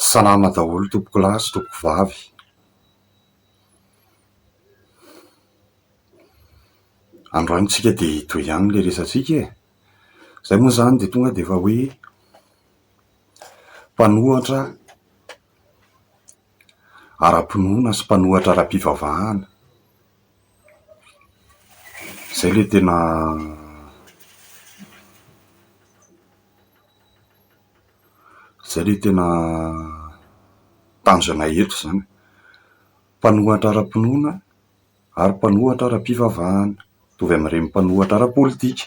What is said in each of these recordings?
Salama daholo tompoko lahy sy tompoko vavy. Androany tsika de toy ihany le resatsika e. Zay moa zany de tonga de fa hoe mpanohatra ara-pinoana sy mpanohatra ara-pivavahana. Zay le tena tanjona eto zany. Mpanohatra ara-pinoana ary mpanohatra ara-pivavahana, mitovy amin'ireny mpanohatra ara-politika.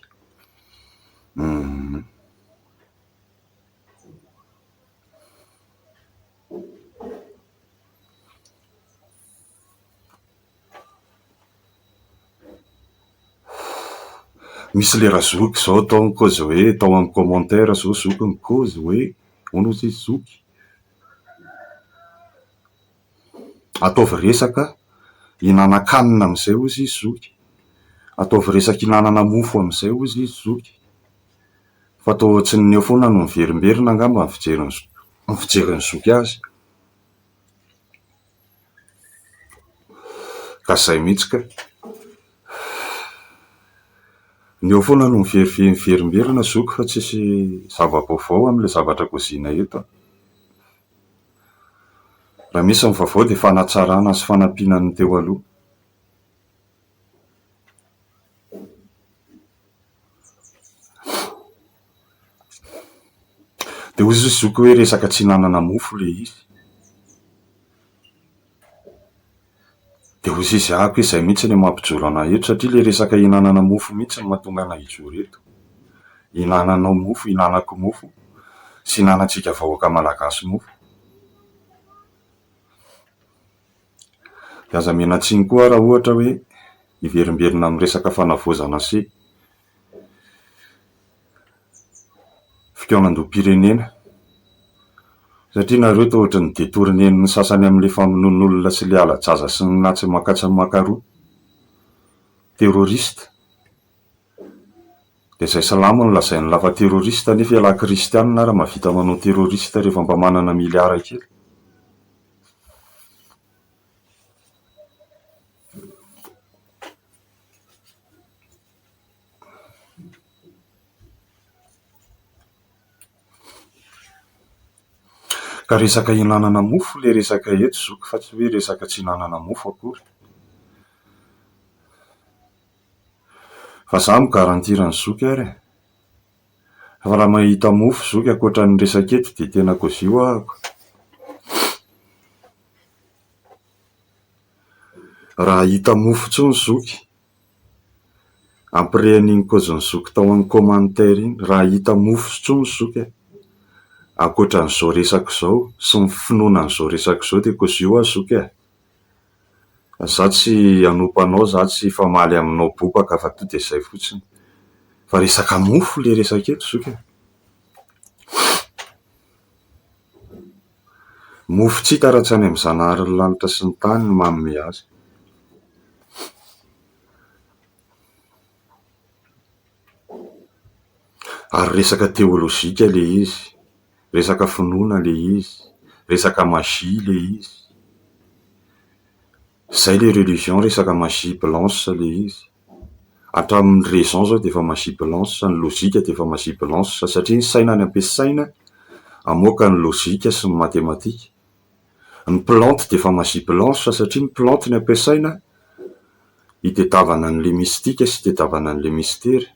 Misy lera zoky zao atao amin'ny cause hoe, atao amin'ny commentaire zao zoky ny cause hoe hono izy zoky. Ataovy resaka hinana-kanina amizay hozy izy zoky. Ataovy resaka hinanana mofo amizay hozy izy zoky. Fa atao ohatsin'ny eo foana no miverimberina angamba ny fijerin'ny zoky azy. Ka zay mihitsy ka. Ny eo foana no miverimberina zoky fa tsisy zava-baovao amin'ile zavatra kozina eto. Raha misy ny vaovao dia fanatsarana sy fanampiana ny teo aloha. Dia hoy izy zoky hoe resaka tsy hinanana mofo le izy. Dia hoy izy ahako hoe izay mihitsy ny mampijoro anahy eto, satria le resaka hinanana mofo mihitsy ny mahatonga anahy hijoro eto. Hinananao mofo, hinanako mofo, sy hinanantsika vahoaka malagasy mofo. Dia aza mianatsiny koa raha ohatra hoe hiverimberina amin'ny resaka fanavozana sy fikaonan-doha-pirenena. Satria nareo toa ohatra ny detournen'ny sasany amin'ilay famonoan'olona sy ilay ala-jaza sy ny natsy makatsa makaroa. Terroriste. Dia izay salamo no lazainy lafa terroriste nefa ialahy kristianina raha mahavita manao terroriste rehefa mba manana miliara kely. Ka resaka hinanana mofo le resaka eto zoky, fa tsy hoe resaka tsy hinanana mofo akory. Fa za migarantira ny zoky ary. Fa raha mahita mofo zoky ankoatra ny resaka eto dia tena kozio ahako. Raha hita mofo tsony zoky, ampirehan'iny cause ny zoky tao amin'ny commentaire iny, raha hita mofo tsony zoky ankoatra n'izao resaka izao sy ny finoana n'izao resaka izao dia kozio aho zoky e. Za tsy hanompo anao, za tsy famaly aminao bopaka fa tonga dia izay fotsiny. Fa resaka mofo le resaka eto zoky. Mofo tsy hita raha tsy any amin'ny Zanaharin'ny lanitra sy ny tany ny manome azy. Ary resaka teolojika le izy, resaka finoana le izy, resaka magie le izy. Zay le religion, resaka magie blanche le izy. Hatramin'ny raison zao dia efa magie blanche, ny lojika dia efa magie blanche, satria ny saina ny ampiasaina hamoaka ny lojika sy ny matematika. Ny plante dia efa magie blanche, satria ny plante ny ampiasaina hitadiavana an'ilay mistika sy hitadiavana an'ilay mystera.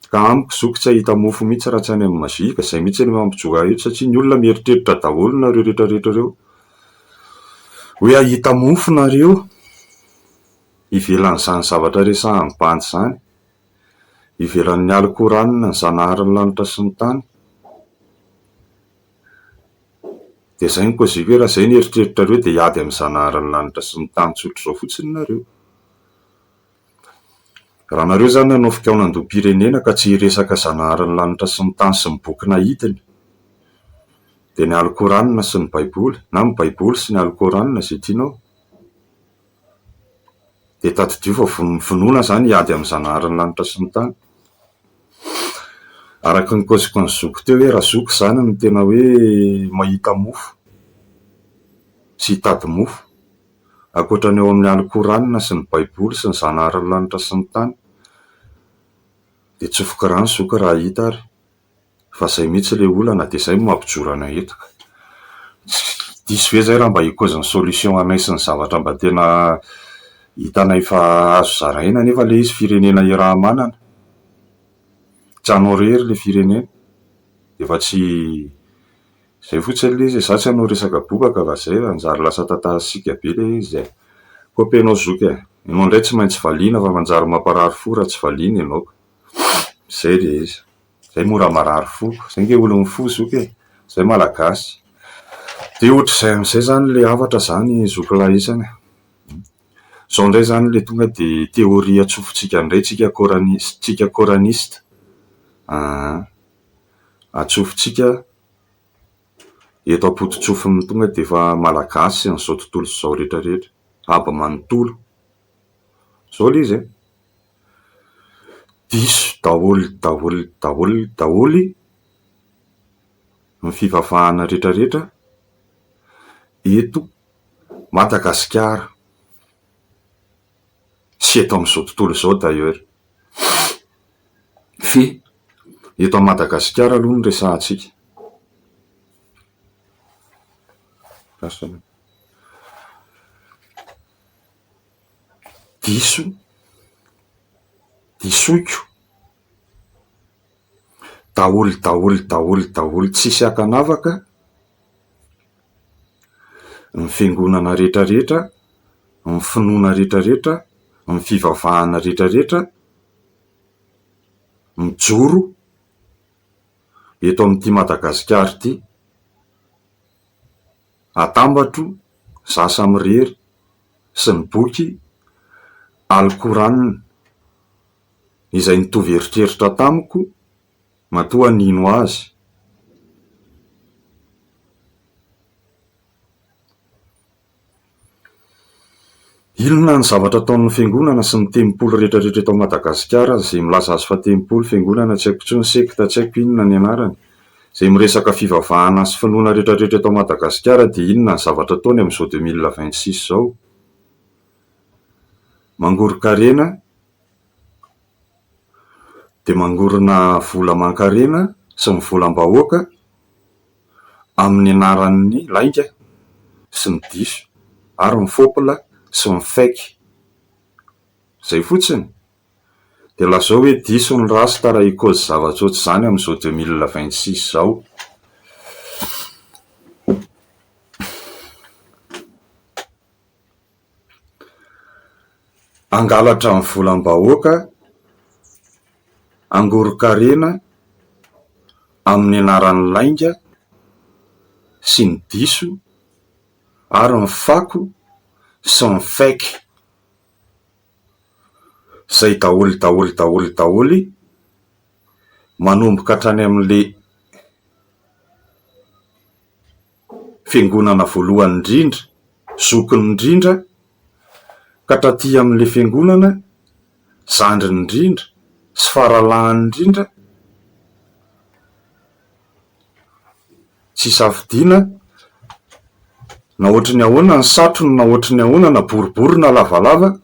Ka amiko zoky tsy ahita mofo mihitsy raha tsy any amin'ny magie, ka izay mihitsy ny mampijoro ahy eto, satria ny olona mieritreritra daholo nareo rehetrarehetra ireo hoe ahita mofo nareo ivelan'izany zavatra resahany bandy izany, ivelan'ny alikoranina, ny Zanaharin'ny lanitra sy ny tany. Dia izay ny koziko hoe raha izay ny eritreritrareo dia hiady amin'ny Zanaharin'ny lanitra sy ny tany tsotra izao fotsiny nareo. Raha nareo zany nanao fikaonan-doha-pirenena ka tsy resaka Zanaharin'ny lanitra sy ny tany sy ny boky nahitiny, dia ny alikoranina sy ny baiboly, na ny baiboly sy ny alikoranina izay tianao, dia tadidio fa finoana zany hiady amin'ny Zanaharin'ny lanitra sy ny tany. Araka ny koziko ny zoky teo hoe raha zoky zany no tena hoe mahita mofo, sy hitady mofo, akoatrany eo amin'ny alikoranina sy ny baiboly sy ny zanahary-lanitra sy ny tany, de tsofoky rano zoky raha hita ary fa zay mihitsy le olana de zay mampijorana eto. Diso ve zay raha mba hikozy ny solution anay sy ny zavatra mba tena hitanay fa azo zaraina, nefa le izy firenena iraha manana, tranao rery le firenena, efa tsy zay fotsiny le izy, za tsy hanao resaka bokaka fa zay anjary lasa tatansika be le izy. Kopenao zoky ianao indray tsy maintsy valiana fa manjary mamparary fo raha tsy valiana ianao, zay le izy, zay mora marary fo, zay nge olo mifo zoky zay malagasy. De ohatr'izay am'izay zany le havatra zany zokilahy isany. Zao indray zany le tonga de teoria atsofotsika indray tsika coraniste, atsofotsika eto ampoti-tsofiny tonga de fa malagasy n'izao tontolo zao rehetrarehetra, aby manontolo zao le izy. Diso daholy ny fivavahana rehetrarehetra eto Madagasikara sy eto amin'izao tontolo zao d'ailleurs, fe eto Madagasikara aloha ny resahantsika. Disoiko daholy tsisy hakanavaka ny fiangonana rehetrarehetra, ny finoana rehetrarehetra, ny fivavahana rehetrarehetra mijoro eto amin'ity Madagasikara ity, atambatro zasa mirery sy ny boky alikoranina izay nitovy eritreritra tamiko matoa nino azy. Inona ny zavatra ataon'ny fiangonana sy ny tempolo rehetrarehetra eto Madagasikara, zay milaza azy fa tempolo fiangonana, tsy haiko intsony sekta, tsy haiko inona ny anarany, zay miresaka fivavahana sy finoana rehetrarehetra eto Madagasikara, de inona ny zavatra ataony amin'izao 2026 zao? Mangoro-karena, de mangorona vola man-karena sy ny volam-bahoaka amin'ny anaran'ny lainga sy ny diso ary ny fopla sy ny faiky, zay fotsiny. De lazao hoe diso ny rasta raha hikozy zavatra ohatr'izany amin'izao 2026 zao. Angalatra ny volam-bahoaka, angoro-karena amin'ny anaran'ny lainga sy ny diso ary ny fako sy ny faiky, zay daholy manomboka hatrany amin'le fiangonana voalohany indrindra, zokiny indrindra, ka taty amin'le fiangonana zandriny indrindra sy faralahany indrindra, tsy safidiana na ohatry ny ahoana ny satrony, na ohatry ny ahoana na boribory na lavalava,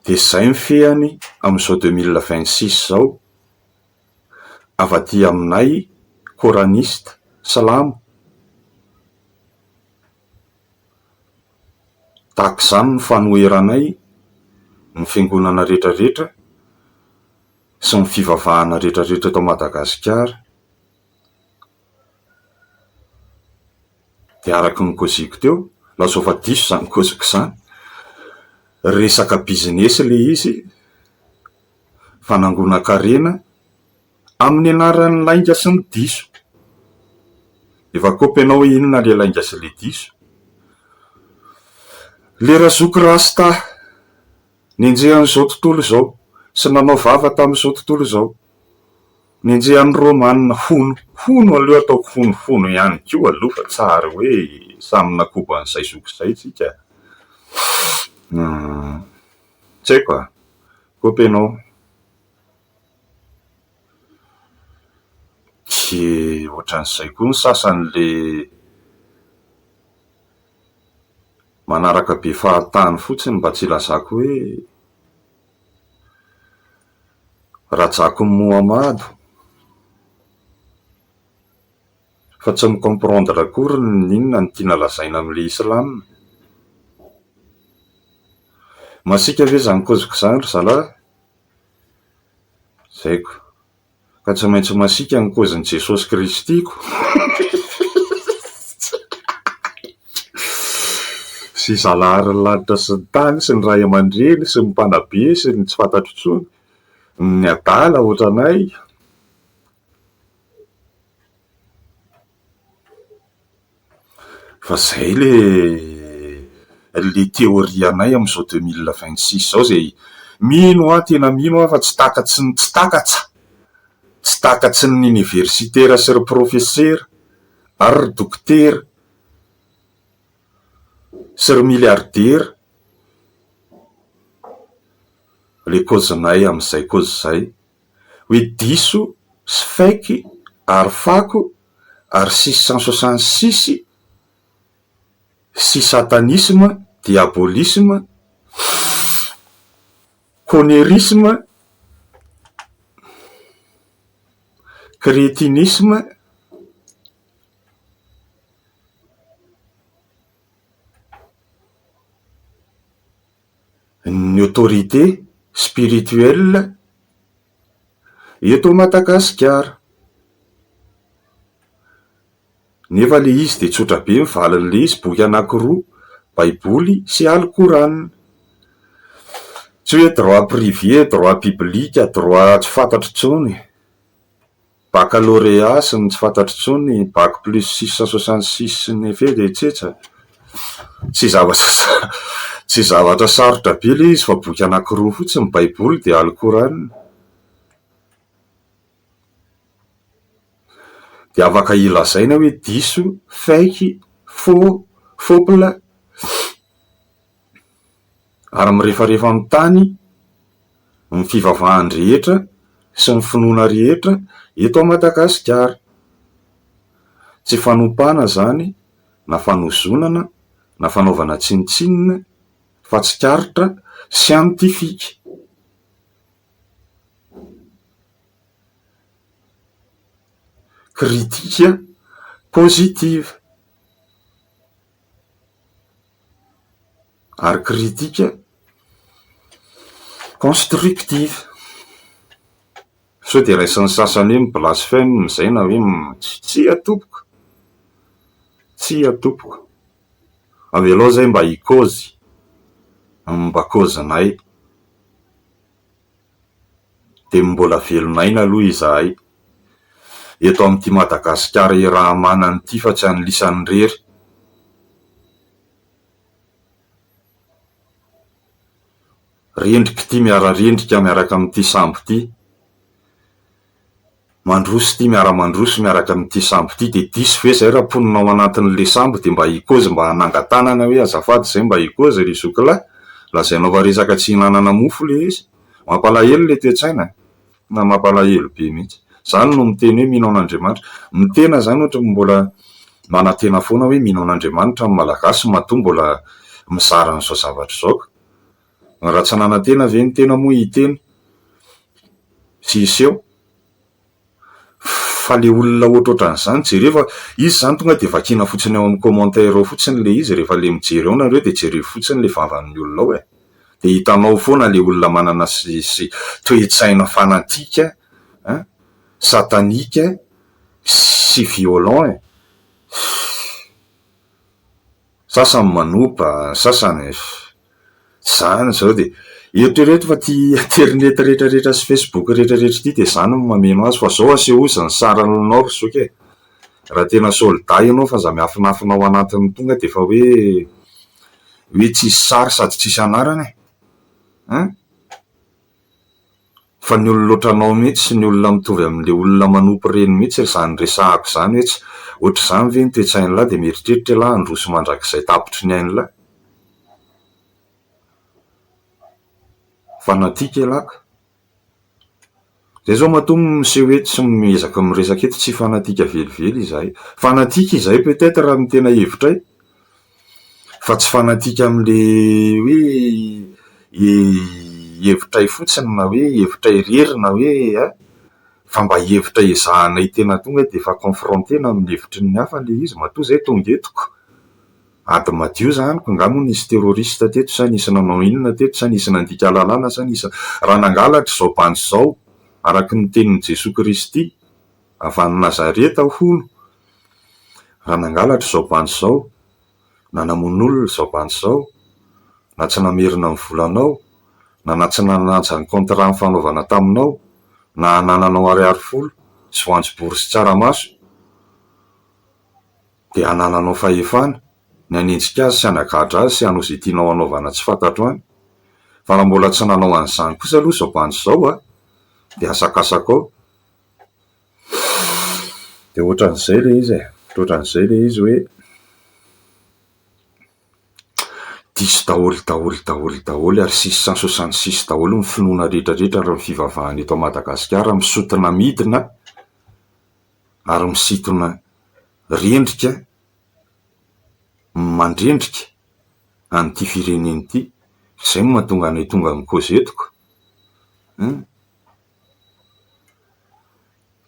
de zay mifehany amin'izao 2026 zao avaty aminay coraniste salamo. Tahaka izany ny fanoheranay ny fiangonana rehetrarehetra sy ny fivavahana rehetrarehetra eto Madagasikara. De araky ny koziko teo, lazao fa diso zany koziko zany, resaka business le izy, fanangona-karena amin'ny anaran'ny lainga sy ny diso. Efa kopenao hoe inona le lainga sy le diso. Le razoky rasta nenjehan'izao tontolo zao sy nanao vava tamin'izao tontolo zao, nenjehan'ny romanina hono aloha ataoko hono ihany koa aloha fa tsara hoe samy nakobo an'izay zoky zay tsika. Tsy haiko kopenao tsy ohatran'izay koa ny sasany le manaraka be fahatany fotsiny mba tsy lazako hoe rajako ny Mohamado fa tsy micomprendre akory ninona ny tiana lazaina amin'le islam. Masika ve zany koziko zany ry zalahy? Zaiko. Ka tsy maintsy masika ny kozin'i Jesosy Kristiko. Sy zalahary ny lanitra sy ny tany sy ny ray aman-dreny sy ny mpanabe sy ny tsy fantatro intsony, ny adala ohatranay. Fa zay le théorianay amin'izao 2026 zao, zay mino tena mino fa tsy takatsy ny universitaire sy ry professeur ary ry docteur sy ry milliardaire le kozinay amin'izay kozy zay hoe diso sy faiky ary fako ary 666 sy satanisme, diabolisme, connerisme, crétinisme, ny autorité spirituelle eto Madagasikara. Nefa le izy de tsotra be mivalin'le izy boky anankiroa, baiboly sy alkorana. Tsy hoe droit privé, droit public, droit tsy fantatro intsony, baccalauréat sy ny tsy fantatro intsony, bac plus 666 sy ny fe de tsetsa. Tsy zavatra sarotra be le izy fa boky anankiroa fotsiny, baiboly de alkorana. De afaka ilazaina hoe diso, faiky, fopla, ary mirefarefa amin'ny tany ny fivavahan rehetra sy ny finoana rehetra eto Madagasikara. Tsy fanompana zany, na fanozonana, na fanaovana tsinitsinina, fa tsikaritra scientifique. Critique positive ary critique constructive. So de raisin'ny sasany hoe blasphème zay na hoe tsy atopoko, tsy atopoko. Avy aloha zay mba hikozy, mba kozinay de mbola velonaina aloha izahay eto amin'ity Madagasikara raha manany ity fa tsy an'lisan'ny rery. Rendrika ty miara rendrika miaraka amin'ity sambo ty, mandroso ty miara mandroso miaraka amin'ity sambo ty, de diso ve zay raha poninao anatin'le sambo de mba hikozy, mba hanangatanana hoe azafady zay mba hikozy ry zokilahy, lazainao fa resaka tsy hinanana mofo le izy. Mampalahelo le toe-tsaina, na mampalahelo be mihitsy. Zany no miteny hoe mino an'Andriamanitra. Mitena zany ohatra mbola manantena foana hoe mino an'Andriamanitra amin'ny malagasy matoa mbola mizara n'izao zavatra zao. Raha tsy nanantena ve ny tena moa hiteny sy iseho. Fa le olona ohatrohatran'izany jereo fa izy zany tonga de vakina fotsiny ao amin'ny commentaire ao fotsiny le izy rehefa le mijery ao nareo de jereo fotsiny le vavan'ny olona ao de hitanao foana le olona manana sy toe-tsaina fanatika, satanika sy violent. Sasany manopa, sasany zany zao de eritrereto fa ty internet rehetrarehetra sy Facebook rehetrarehetra ty de zany mameno azy fa zao asehozany saranao ry zoky e. Raha tena soldat ianao fa za miafinafinao anatiny tonga de fa hoe tsisy sary sady tsisy anarana e. Fa ny olona ohatranao mihitsy sy ny olona mitovy amin'le olona manopy reny mihitsy zany resahako zany hoe tsy ohatr' zany ve ny toe-tsainy lahy de mieritreritra lahy androso mandrakizay tapitry ny ainy lahy. Fanatika laka. Zay zao matoa miseho hoe tsy miezaka miresaka eto tsy fanatika velively izahay. Fanatika izahay peut-être raha mitena hevitray. fa tsy fanatika am'le hoe hevitray fotsiny na hoe hevitray rerina hoe fa mba hevitra ezahanay tena tonga de fa confrontena amin'ny hevitry ny hafa le izy matoa zay tonga etoko ady madio zany ko ngamo nisy terroriste teto sa nisy nanao inona teto sa nisy nandika lalàna sa nisy raha nangalatra zao bantsy zao araky ny tenin'i Jesosy Kristy avy any Nazareta hono raha nangalatra zao bantsy zao na namon'olona zao bantsy zao na tsy namerina ny volanao na tsy nananja ny contrat ny fanaovana taminao na anananao ariary folo sy voanjobory sy tsaramaso de anananao fahefana ny anenjika azy sy anagatra azy sy anao zay tianao anaovana tsy fantatro any fa raha mbola tsy nanao an'izany kosa aloha zao bantsy zao de asakasakao de ohatran'izay le izy ohatran'izay le izy hoe diso daholo ary 666 daholo ny finoana rehetrarehetra ary ny fivavahana eto Madagasikara misotona midina ary misitona rendrika mandrendrika an'ity fireneny ity zay no mahatonga anay tonga ny kozetiko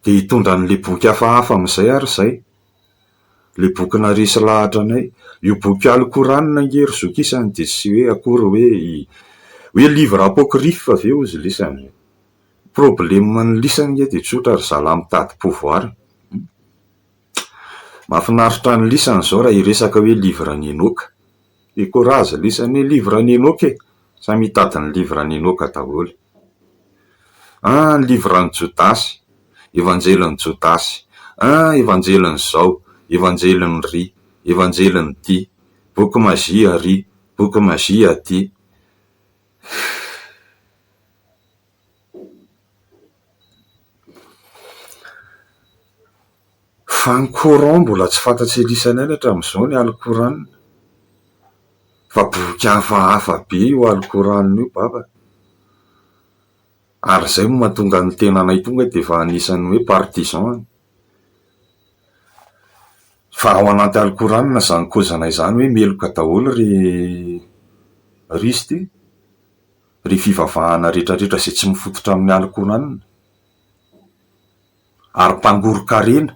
de hitondra n'le boky hafahafa am'izay ary zay le boky narisy lahatra anay io boky alikoranina ngery zokisany de sy hoe akory hoe livre apocryphe aveo izy lisany problème ny lisany nge de tsotra ry zala mitady pouvoir mahafinaritra ny lisany zao raha iresaka hoe livre ny Enoka ikorazy lisany livre ny Enoka sa mitady ny livre ny Enoka daholo ny livre ny Jodasy evanjelin'ny Jodasy evanjelin'ny zao evanjelin'ny ry evanjelin'ny ty boky mazia ry boky mazia ty fa ny Coran mbola tsy fantatsy lisany any hatramin'izao ny alikoranina fa boky hafahafa be io alikoranina io baba ary zay no mahatonga ny tenanay tonga de fa anisany hoe partisan fa ao anaty alikoranina zany kozanay zany hoe meloka daholo ry izy ty ry fivavahana rehetrarehetra zay tsy mifototra amin'ny alikoranina ary mpangorokarena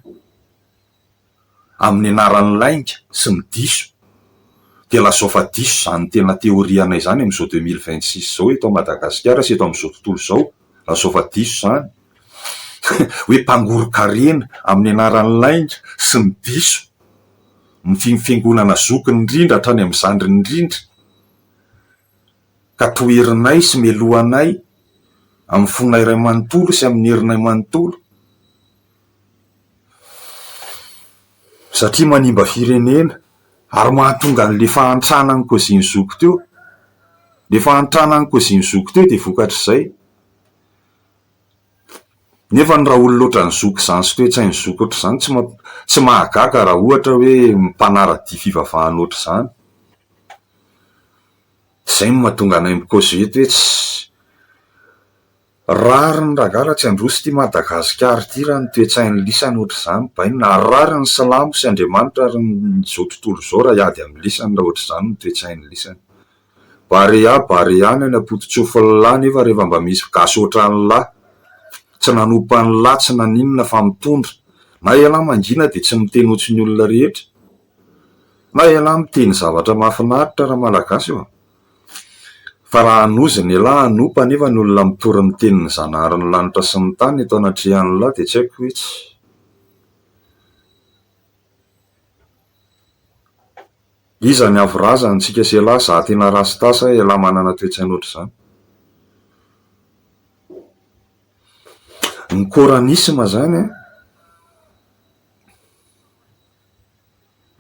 amin'ny anaran'ny lainga sy ny diso de lazao fa diso zany tena teorianay zany am'izao 2026 zao eto Madagasikara sy eto am'izao tontolo zao lazao fa diso zany hoe mpangorokarena amin'ny anaran'ny lainga sy ny diso ny fiangonana zoky ny rindra hatrany am'zandry ny rindra ka toerinay sy melohanay amin'ny fonay ray manontolo sy amin'ny herinay manontolo satria manimba firenena ary mahatonga n'le fahantrana ny koziny zoko teo le fahantrana ny koziny zoko teo de vokatr'izay nefa ny raha olo loatra ny zoko zany sy toetsainy zoko oatra zany tsy mahagaga raha ohatra hoe mpanarady fivavahana oatra zany zay no mahatonga anay mikozeto hoe tsy rary ny ragala tsy androsy ty Madagasikara ty raha ny toetsainy lisany oatra zany baina rary ny salamo sy Andriamanitra ary zao tontolo zao raha iady amin'ny lisany raha oatra zany ny toetsainy lisany bare any any apototsofin'ny lahy nefa rehefa mba misy gasy oatra ny lahy tsy nanompa ny lahy tsy naninona fa mitondra na ialahy mangina de tsy mitenotsy ny olona rehetra na ialahy miteny zavatra mahafinaritra raha malagasy io fa raha anozy ny lahy anompa nefa ny olona mitory ny teniny zanaharin'ny lanitra sy ny tany eto anatrehan'ny lahy de tsy haiko hoe tsy iza ny avorazany tsika sy lahy za tena rasy tasa lahy manana toetsainy oatra zany ny coranisme zany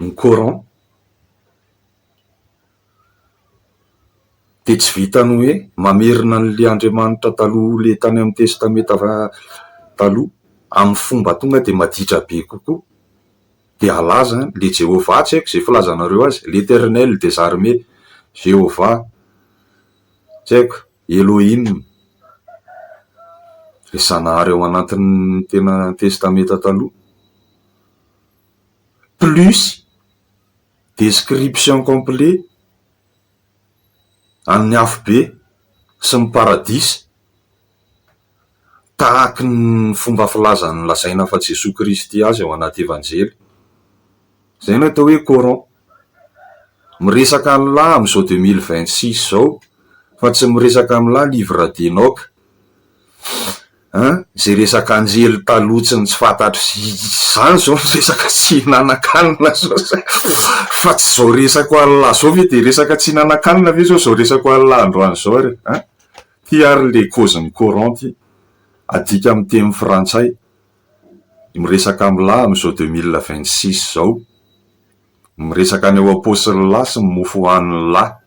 ny Coran de tsy vitany hoe mamerina n'le Andriamanitra taloha le tany amin'ny testameta taloha amin'ny fomba tonga de maditra be kokoa de alaza le Jéhovah tsy haiko zay filazanareo azy l'Éternel des armées Jéhovah tsy haiko Elohim le zanahary ao anatin'ny tena testameta taloha plus description complet amin'ny afobe sy ny paradisy tahaky ny fomba filazany lazaina fa Jesosy Kristy azy ao anaty evanjely. Zay no atao hoe Coran. Miresaka an'lahy amin'izao 2026 zao fa tsy miresaka amin'lahy livre d'Enoch, zay resaka anjely talotsiny tsy fantatry zany zao resaka tsy nanan-kanina zao fa tsy zao resako an'lahy zao ve de resaka tsy nanan-kanina ve zao resako an'lahy androany zao re ty ary le cause-ny Coran ty adika amin'ny teny frantsay, miresaka amin'lahy amin'izao 2026 zao, miresaka ny eo apôstôly lahy sy mofo an'ny lahy.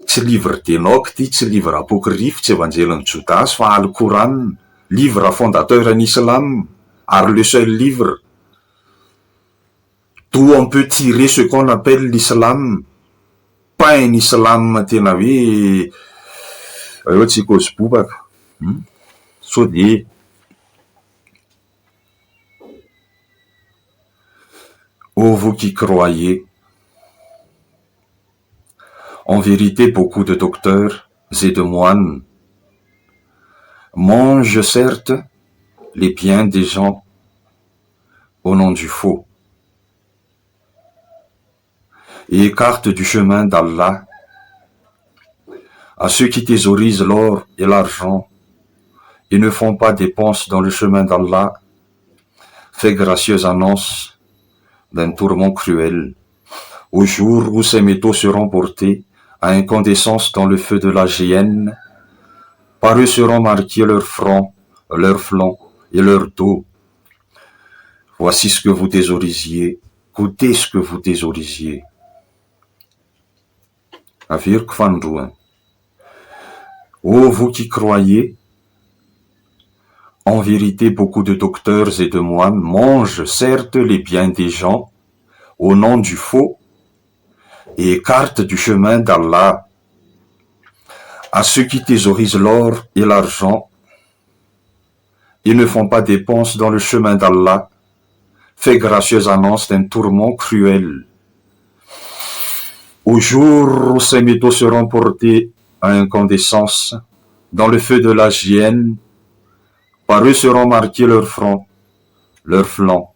Tsy livre d'Enoch ty, tsy livre apocryphe, tsy evanjelin'ny Jodasy fa Al-Coran, livre fondateur en islam, ary le seul livre d'où on peut tirer ce qu'on appelle l'islam, pas un islam tena hoe eo tsy cause bobaka so de ô vous qui croyez, en vérité beaucoup de docteurs et de moines mangent certes les biens des gens au nom du faux et écartent du chemin d'Allah à ceux qui thésaurisent l'or et l'argent et ne font pas dépenses dans le chemin d'Allah, fait gracieuse annonce d'un tourment cruel, au jour où ces métaux seront portés à incandescence dans le feu de la géhenne. Par eux seront marqués leur front, leur flanc et leur dos. Voici ce que vous thésaurisiez, goûtez ce que vous thésaurisiez. Avirko fandroany. Ô vous qui croyez, en vérité beaucoup de docteurs et de moines mangent certes les biens des gens au nom du faux et écartent du chemin d'Allah à ceux qui thésaurisent l'or et l'argent et ne font pas dépenses dans le chemin d'Allah, fait gracieuse annonce d'un tourment cruel. Au jour où ces métaux seront portés à incandescence dans le feu de la géhenne, par eux seront marqués leur front, leur flanc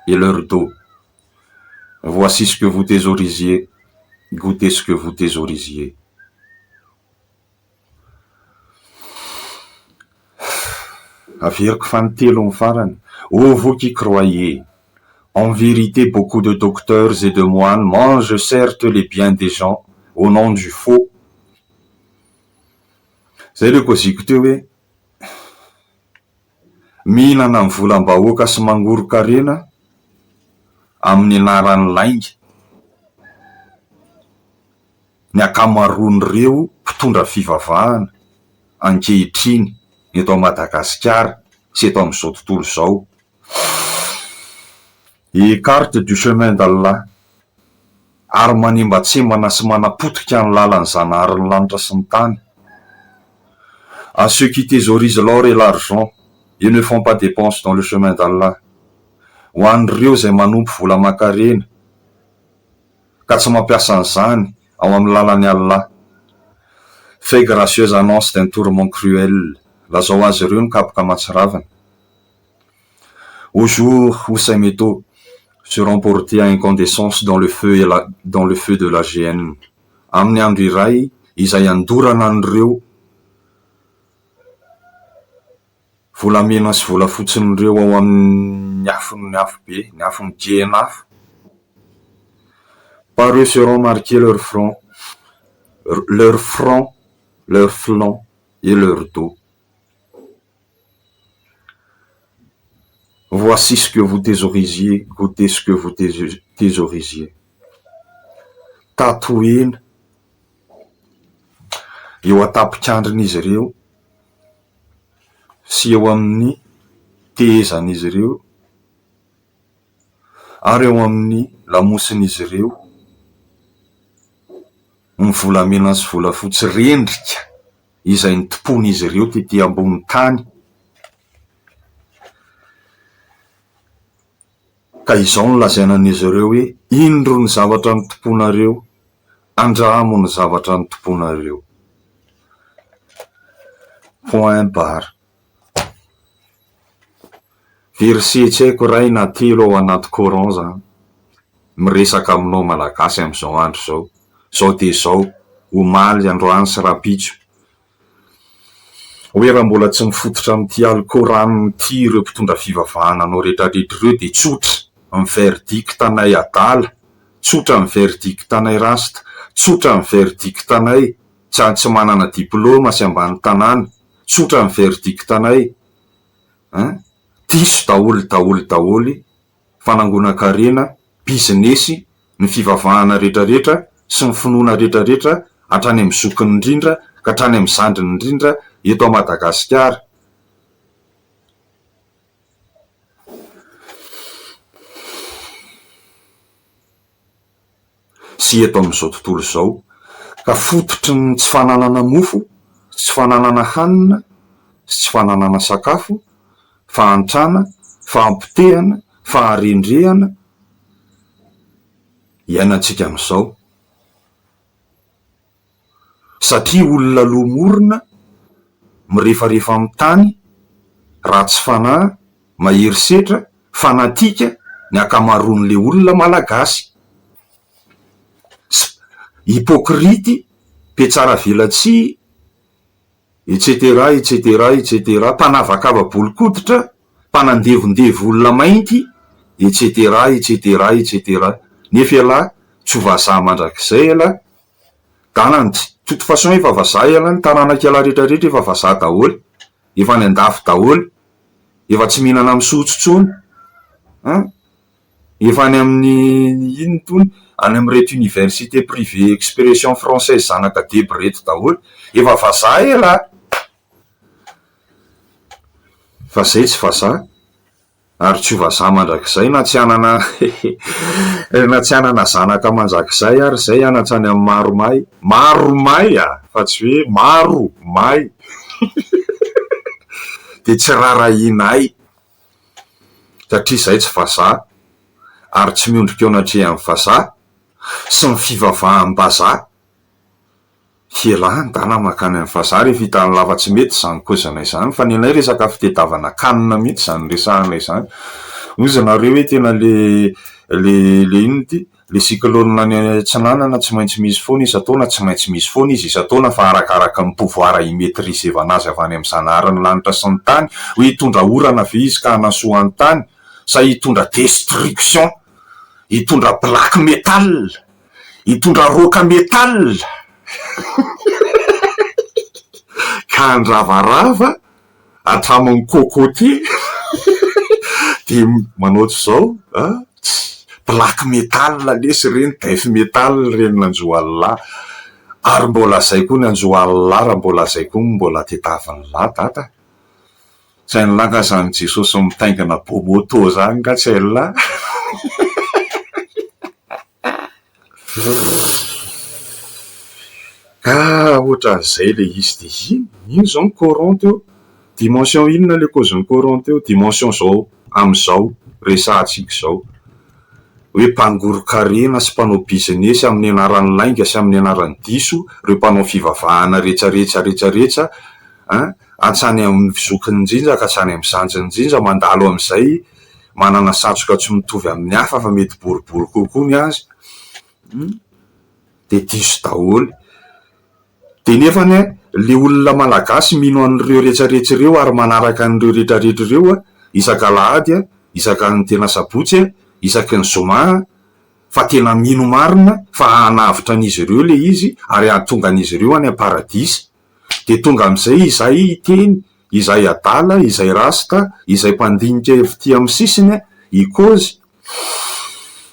et leur dos. Voici ce que vous thésaurisiez, goûtez ce que vous thésaurisiez. Aviriko fantelo farany. Ô vous qui croyez, en vérité beaucoup de docteurs et de moines mangent certes les biens des gens au nom du faux. Zay le koziko teo hoe mihinana ny volam-bahoaka sy mangoro-karena amin'ny anaran'ny lainga. Ny akamaroan'ireo mpitondra fivavahana ankehitriny eto Madagasikara sy eto amin'izao tontolo izao. Écarte du chemin d'Allah, ary manimbatsembana sy manapotika ny lalan'ny Zanaharin'ny lanitra sy ny tany. À ceux qui thésaurisent l'or et l'argent et ne font pas dépenses dans le chemin d'Allah. Ho an'ireo zay manompo vola aman-karena ka tsy mampiasa an'izany ao amin'ny lalan'ny Allah. Fait gracieuse annonce d'un tourment cruel. Lazao azy ireo ny kapoka mahatsiravana. Au jour où ces métaux seront portés à incandescence dans le feu de la géhenne. Amin'ny andro iray izay andorana an'ireo volamena sy volafotsiny-reo ao amin'ny afony afobe, ny afony jehenafo. Par eux seront marqués leur front, leur flanc et leur dos. Voici ce que vous thésaurisiez, goûtez ce que vous thésaurisiez. Tatoena eo atapikandrin'izy ireo sy eo amin'ny tehezan'izy ireo ary eo amin'ny lamosin'izy ireo ny volamena sy volafotsy rendrika izay nitopon'izy ireo tetỳ ambony tany. Ka izao no lazainan'izy ireo hoe indro ny zavatra nitoponareo andramo ny zavatra ny tomponareo. Point barre. Verset tsy haiko ray na telo ao anaty Coran zany miresaka aminao malagasy am'izao andro zao. Zao de zao, omaly androany sy rapitso. Hoe raha mbola tsy mifototra amin'ity Alcorane ty ireo mpitondra fivavahana anao rehetrarehetra ireo de tsotra ny verdictanay adala, tsotra ny verdictanay rasta, tsotra ny verdictanay tsy manana diplôma sy ambany tanàna, tsotra ny verdictanay diso daholy fanangonan-karena, bizinesy, ny fivavahana rehetrarehetra sy ny finoana rehetrarehetra hatrany amin'ny zokiny indrindra ka hatrany amin'ny zandriny indrindra eto a Madagasikara. Sy eto amin'izao tontolo izao ka fototry ny tsy fananana mofo, tsy fananana hanina, tsy fananana sakafo, fahantrana, fahampitehana, faharendrehana iainantsika amin'izao. Satria olona lomorona mirefarefa amin'ny tany, ratsy fanahy, maherisetra, fanatika ny akamaroan'le olona malagasy. Hypocrite, petsara velatsihy, etc, mpanavakava bolikoditra, mpanandevondevo olona mainty, etc. Nefa ialahy, tsy ho vazaha mandrakizay ialahy. Dananty, toute façon efa vazaha ialahy, ny taranak'ialahy rehetrarehetra efa vazaha daholy, efa ny andafy daholy, efa tsy mihinana amin'ny sotsotsony, efa ny amin'ny ino tony, any amin'reto université privé expression française zanaka deby reto daholy, efa vazaha ialahy. Fa zay tsy vazaha, ary tsy ho vazaha mandrakizay na tsy anana na tsy anana zanaka mandrakizay ary zay anatrany amin'ny maromay fa tsy hoe maromay de tsy rarahinay satria zay tsy vazaha ary tsy miondrika eo anatria amin'ny vazaha sy ny fivavaham-bazaha. Fialahy dala makany amin'ny vazaha rehefa hitany lava tsy mety zany kozana izany, fa ny anay resaka fitediavana kanina mihitsy zany resahanay zany. Ozy nareo hoe tena le inony le cyclone ny Atsinanana tsy maintsy misy foana isa-taona, tsy maintsy misy foana izy isa-taona fa arakaraka ny pouvoir imetrisevana azy avy any amin'ny zanaran'ny lanitra sy ny tany, hoe hitondra orana ve izy ka hanasoany tany, sa hitondra destruction, hitondra black metal, hitondra roka metal ka andravarava atramon'ny kokoty de manaotra zao black metal lesy reny, death metal reny nanjoallah. Ary mbola zay koa ny anjoallah, raha mbola zay koa mbola tetavin'lah data. Tsy hain'lah ka zany Jesosy mitaingana bomoto zany ka tsy hain'lah. Ka ohatran'izay le izy de ino zao ny Coran teo, dimension inona le causen'ny Coran teo, dimension zao am'izao resahantsika zao, hoe mpangoro-karena sy mpanao business amin'ny anaran'ny lainga sy amin'ny anaran'ny diso, reo mpanao fivavahana rehetrarehetra hatrany amin'ny zokiny indrindra ka hatrany amin'ny zanjiny indrindra, mandalo amin'izay manana satroka tsy mitovy amin'ny hafa fa mety boribory kokoa ny azy, de diso daholy. De nefany le olona malagasy mino an'ireo rehetrarehetra ireo ary manaraka an'ireo rehetrarehetra ireo isaka alahady, isaka ny tena sabotsy, isaky ny zoma, fa tena mino marina fa hanavitra an'izy ireo le izy ary hahatonga an'izy ireo any am-paradisy. De tonga amin'izay izay iteny, izay adala, izay rasta, izay mpandinika evity amin'ny sisiny, i cause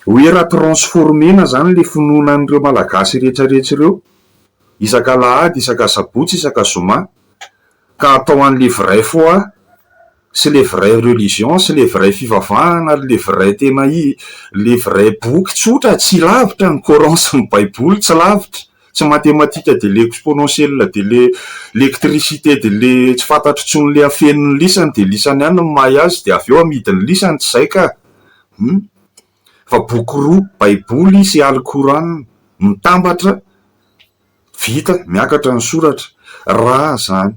hoe raha transformena zany le finoana an'ireo malagasy rehetrarehetra ireo, isaka alahady, isaka sabotsy, isaka zoma, ka atao an'le vrai foi sy le vrai religion sy le vrai fivavahana, le vrai tena le vrai boky tsotra, tsy lavitra ny Coran sy ny baiboly, tsy lavitra, tsy matematika de le exponentiel de le l'électricité de le tsy fantatro tsony le afen'ny lisany de lisany ihany ny mahay azy de avy eo amidiny lisany, tsy zay ka fa boky roa, baiboly sy Alcorane mitambatra vita miakatra ny soratra raha zany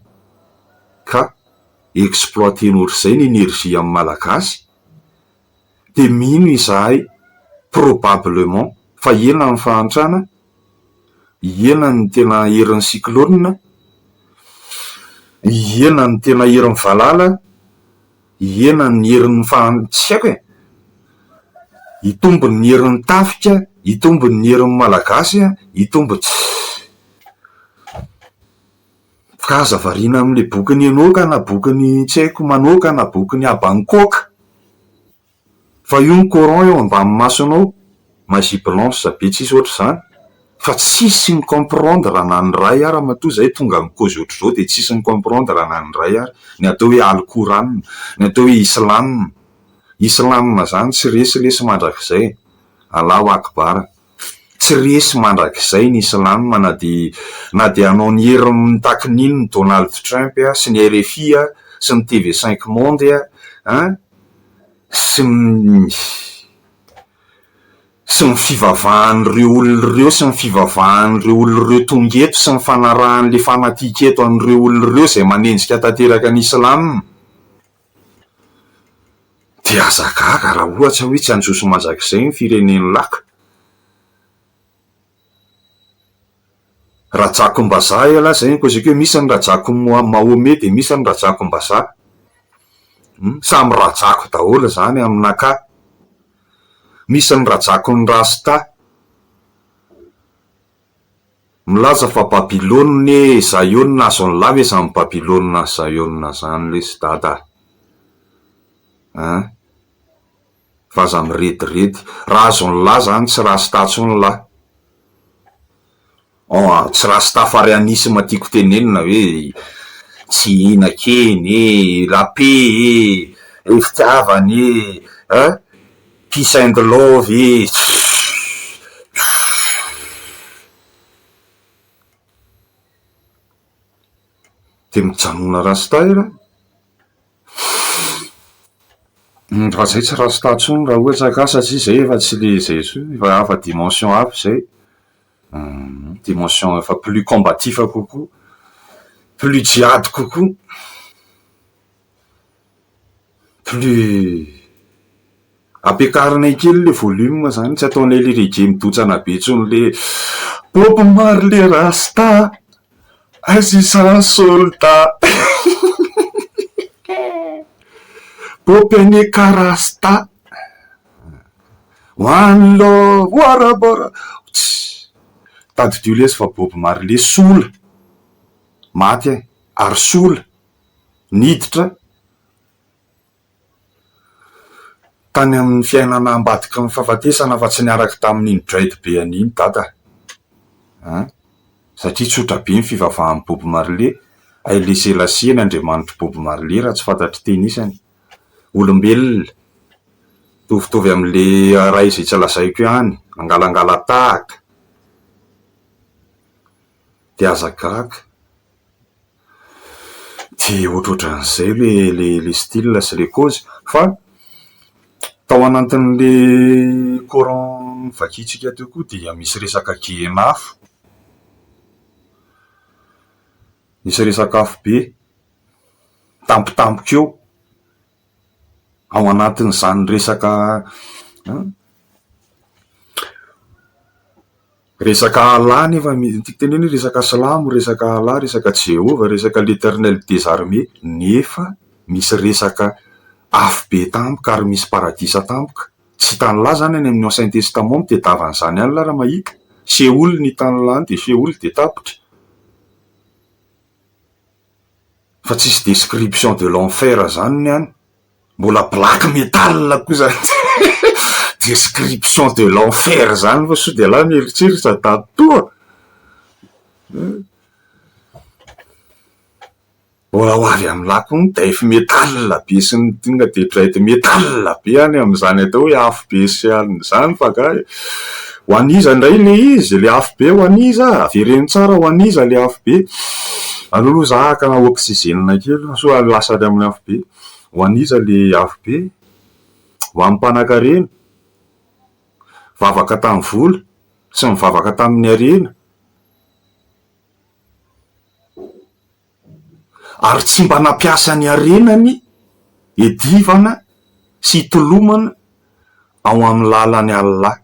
ka exploiten'ohatr' izay ny énergie amin'ny malagasy de mino izahay probablement fa iena ny fahantrana, iena ny tena herin'ny cyclone, iena ny tena herin'ny valala, iena ny herin'ny tsy haiko hitombony ny herin'ny tafika, hitombony ny herin'ny malagasy, hitombony ka aza variana amin'le bokyny enoka na bokyny tsy haiko manoka na bokyny abankoka fa io ny courant eo ambamy masonao magie blanche be tsisy ohatr' izany fa tsisy ny comprendre raha na ny ray ary matoa zay tonga mikozy ohatr'izao de tsisy ny comprendre raha na ny ray ary ny atao hoe alkoran, ny atao hoe islam zany tsy resy lesy mandrakizay Allahu akbar, tsy resy mandrakizay ny islam na de anao ny herin'ny takininy ny Donald Trump sy ny RFI sy ny TV5 Monde sy ny fivavahan'ireo olon'ireo sy ny fivavahan'ireo olon'ireo tongeto sy ny fanarahan'le fanatiketo an'ireo olon'ireo zay manenjika tanteraka ny islam de azagaga raha ohatra hoe tsy anjoso mandrakizay ny fireneny laka. Rajakom-bazaha ela zay kozako hoe misy ny rajako Mahome de misy ny rajakom-bazaha, samy rajako daholo zany amin'naka, misy ny rajakony rasta milaza fa Babilôny Zaiona azony lava zany Babilôna Zaiona zany le sy dada fa aza mirediredy raha azony lahy zany tsy rasta tsony lahy tsy rasta farianisy matiako tenenina hoe tsy hina-keny rape fitiavany peace and love de mijanona rasta raha fa zay tsy rasta tsony raha ohatra ka satria zay efa tsy le zay efa hafa dimension hafa zay dimension efa plus combatif kokoa, plus jihad kokoa, plus ampiakarinay kely le volume zany tsy ataonay le reggae midotsana be tsony le Bob Marley rasta Aziza soldat Bopeneka rasta one love warabora tady lesy fa Bob Marley sola maty ary sola niditra tany amin'ny fiainana ambadiky ny fahafatesana fa tsy niaraky tamin'iny dread be an'iny dada satria tsotra be ny fivavahan'ny Bob Marley Haile Selassie ny Andriamanitry Bob Marley raha tsy fantatry tenisany olombelona tovitovy amin'le ray izay tsy lazaiko ihany angalangala tahaka de azagaga de ohatrohatran'izay le style sy le cause fa tao anatin'le courant vakitsika teo koa dia misy resaka genafo, misy resaka afo be tampotampoka eo ao anatin'izany resaka Allah nefa tiako teneny hoe resaka silamo, resaka Allah, resaka Jehova, resaka l'Eternel des armées nefa misy resaka afo be tampoka ary misy paradisa tampoka tsy tany lahy zany any amin'ny ancien testament tediavan'izany ihany la raha mahita Seoul ny tany lany de Seoul de tapitra fa tsisy description de l'enfer zany ny any mbola black metal koa zany description de l'enfer zany fa so de la mieritreritra tady toa mbola ho avy amin'ny lako ny death metal be sy ny tonga de dread metal be any amin'izany atao hoe afo be sy zany fa ka ho aniza indray le izy le afo be ho aniza avereny tsara ho aniza le afo be aloloha zahaka na oxygène kely so lasany amin'ny afo be ho aniza le afo be ho amin'ny mpanan-karena vavaka tamin'ny vola sy mivavaka tamin'ny arena ary tsy mba nampiasa ny arenany edivana sy tolomana ao amin'ny lalany Allah,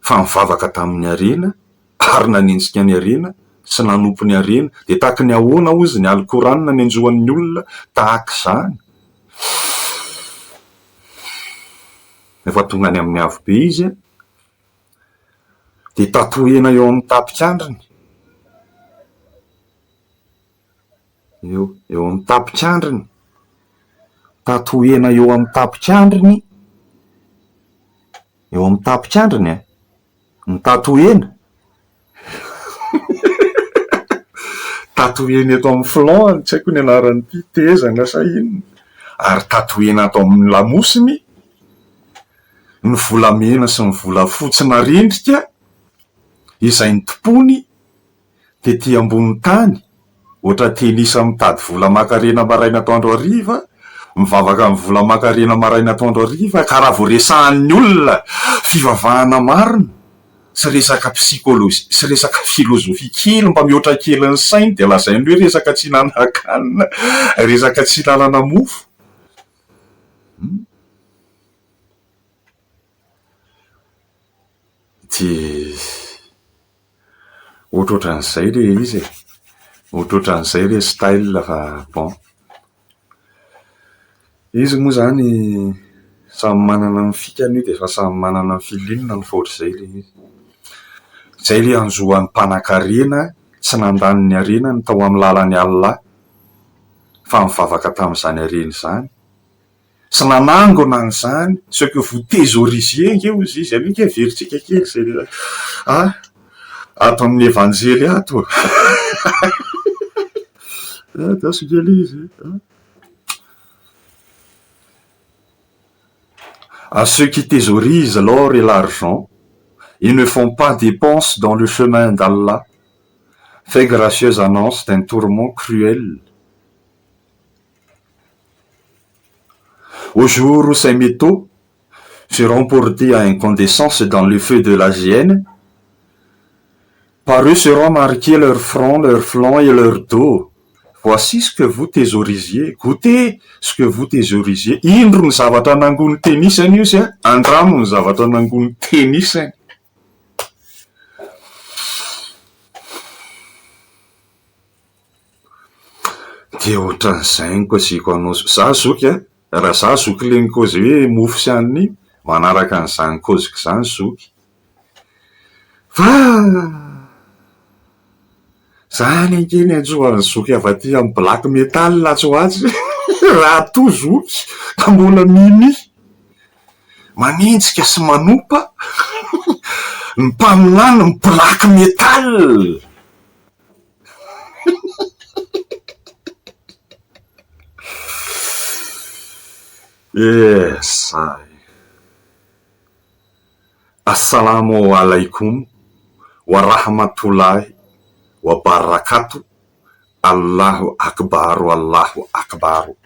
fa mivavaka tamin'ny arena ary nanenjika ny arena sy nanompo ny arena, de tahaka ny ahoana ozy ny alikoranina ny anjohan'ny olona tahaka izany. Efa tonga any amin'ny avo be izy de tatohena eo amin'ny tapikandriny, eo amin'ny tapikandriny, tatohena eo amin'ny tapikandriny, eo amin'ny tapikandriny ny tatohena tatohena eto amin'ny flanc, tsy haiko ny anaran'ity, tezana sa inona, ary tatohena ato amin'ny lamosiny ny volamena sy ny volafotsy narendrika izay ny tompony de ty ambony tany, ohatra tenisa mitady vola makarena maraina atoandro hariva, mivavaka amin'ny vola makarena maraina atoandro hariva, ka raha voaresahan'ny olona fivavahana marina sy resaka psikolojia sy resaka filozofia kely mba mihoatra kely ny sainy, de lazainy hoe resaka tsy nanan-kanina, resaka tsy lalana mofo. Ty ohatrohatran'izay le izy ohatrohatran'izay le style, fa bon, izy moa zany samy manana ny fikany de fa samy manana ny filinina ny fotr'izay le izy. Zay le anjohan'ny mpanan-karena tsy nandany ny arena ny tao amin'ny lalany Allah, fa mivavaka tamin'izany arena izany sy nanangona an'izany, ce que vous thésaurisiez nkeo izy alika veritsika kely zay ato amin'ny evanjely ato dasokely izy à ceux qui thésaurisent l'or et l'argent et ne font pas dépenses dans le chemin d'Allah, fait gracieuse annonce d'un tourment cruel. Au jour où ces métaux seront portés à incandescence dans le feu de la géhenne, par eux seront marqués leur front, leur flanc et leur dos. Voici ce que vous thésaurisiez. Goûtez ce que vous thésaurisiez. Indro ny zavatra nangon'ny tenisany io sy andramo ny zavatra nangon'ny tenisany. De ohatran'izay koa siko anao za zoky raha za zoky le nikozy hoe mofo sy aniny manaraka an'izany koziko izany zoky, fa zany ankeny anjohan'ny zoky avy aty amin'ny black metal latsoatsy raha to zoky ka mbola mimi manenjika sy manompa ny mpaminany ny black metal. Yes. Assalamu alaikum wa rahmatullahi wa barakatuh. Allahu akbar, Allahu akbar.